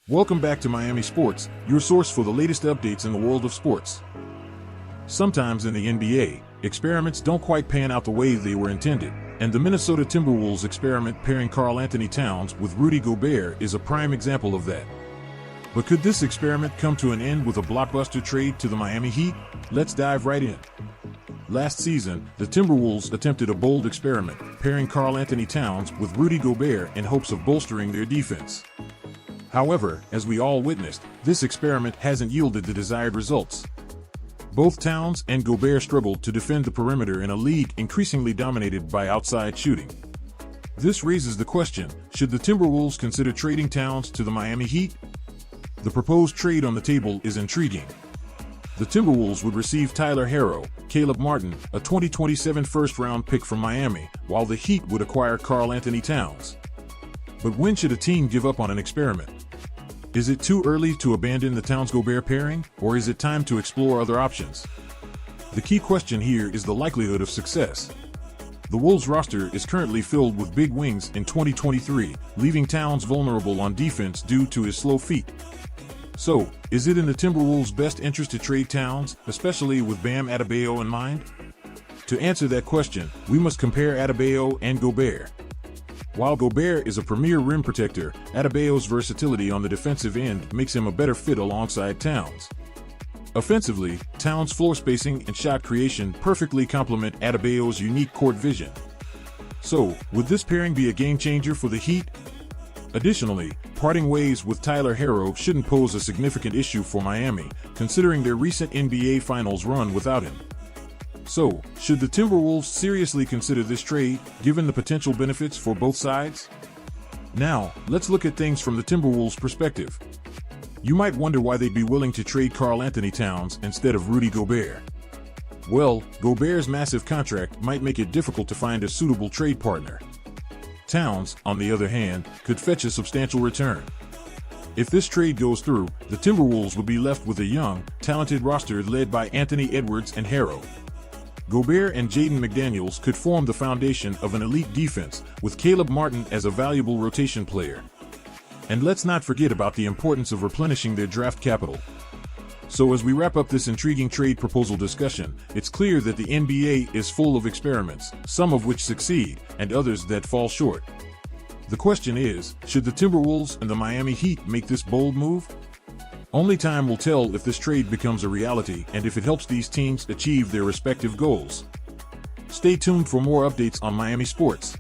Welcome back to Miami Sports, your source for the latest updates in the world of sports. Sometimes in the NBA, experiments don't quite pan out the way they were intended, and the Minnesota Timberwolves experiment pairing Karl-Anthony Towns with Rudy Gobert is a prime example of that. But could this experiment come to an end with a blockbuster trade to the Miami Heat? Let's dive right in. Last season, the Timberwolves attempted a bold experiment, pairing Karl-Anthony Towns with Rudy Gobert in hopes of bolstering their defense. However, as we all witnessed, this experiment hasn't yielded the desired results. Both Towns and Gobert struggled to defend the perimeter in a league increasingly dominated by outside shooting. This raises the question, should the Timberwolves consider trading Towns to the Miami Heat? The proposed trade on the table is intriguing. The Timberwolves would receive Tyler Herro, Caleb Martin, a 2027 first-round pick from Miami, while the Heat would acquire Karl-Anthony Towns. But when should a team give up on an experiment? Is it too early to abandon the Towns-Gobert pairing, or is it time to explore other options? The key question here is the likelihood of success. The Wolves roster is currently filled with big wings in 2023, leaving Towns vulnerable on defense due to his slow feet. So, is it in the Timberwolves' best interest to trade Towns, especially with Bam Adebayo in mind? To answer that question, we must compare Adebayo and Gobert. While Gobert is a premier rim protector, Adebayo's versatility on the defensive end makes him a better fit alongside Towns. Offensively, Towns' floor spacing and shot creation perfectly complement Adebayo's unique court vision. So, would this pairing be a game-changer for the Heat? Additionally, parting ways with Tyler Herro shouldn't pose a significant issue for Miami, considering their recent NBA Finals run without him. So, should the Timberwolves seriously consider this trade, given the potential benefits for both sides? Now, let's look at things from the Timberwolves' perspective. You might wonder why they'd be willing to trade Karl-Anthony Towns instead of Rudy Gobert. Well, Gobert's massive contract might make it difficult to find a suitable trade partner. Towns, on the other hand, could fetch a substantial return. If this trade goes through, the Timberwolves would be left with a young, talented roster led by Anthony Edwards and Harrow. Gobert and Jaden McDaniels could form the foundation of an elite defense, with Caleb Martin as a valuable rotation player. And let's not forget about the importance of replenishing their draft capital. So as we wrap up this intriguing trade proposal discussion, it's clear that the NBA is full of experiments, some of which succeed, and others that fall short. The question is, should the Timberwolves and the Miami Heat make this bold move? Only time will tell if this trade becomes a reality and if it helps these teams achieve their respective goals. Stay tuned for more updates on Miami sports.